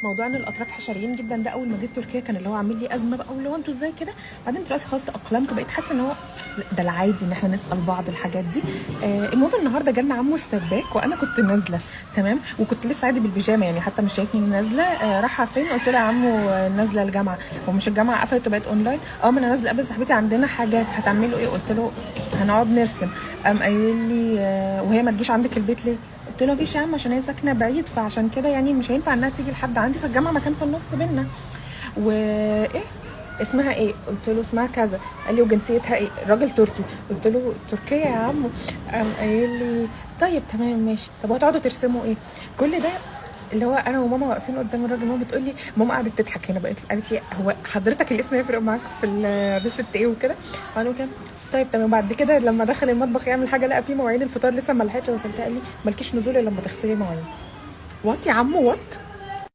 موضوع ان الاتراك حشريين جدا ده اول ما جيت تركيا كان اللي هو عامل لي ازمه بقى، واللي هو انتوا ازاي كده. بعدين دلوقتي خلاص تاقلمت وبقيت حاسه ان هو ده العادي ان احنا نسال بعض الحاجات دي. المهم النهارده جالنا عمو السباك وانا كنت نازله تمام، وكنت لسه عادي بالبيجامه يعني حتى مش شايفني نازله. رايحه فين؟ قلت له يا عمو نازله الجامعه. هو مش الجامعه قفلت وبقت اونلاين؟ ما انا نازله قبل صاحبتي عندنا حاجات. هتعملوا ايه؟ قلت له هنقعد نرسم. قام قايل لي وهي ما تجيش عندك البيت ليه؟ قلت له مفيش يا عم عشان هي ساكنه بعيد، فعشان كده يعني مش هينفع انها تيجي لحد عندي، في الجامعه مكان في النص بينا. وايه اسمها ايه؟ قلت له اسمها كذا. قال لي وجنسيتها ايه؟ راجل تركي. قلت له تركيا يا عم. قام قايل لي طيب تمام ماشي، طب هتقعدوا ترسموا ايه؟ كل ده اللي هو انا وماما واقفين قدام الراجل، ماما بتقول لي، ماما قعدت تضحك هنا بقت قالت لي هو حضرتك الاسم يفرق معاك في الريسبت ايه وكده؟ قالوا كده طيب تمام. بعد كده لما دخل المطبخ يعمل حاجه لقى فيه مواعين الفطار لسه ما لحقتش غسلتها، قال لي مالكيش نزول الا لما تغسلي مواعين. وات يا عم وات.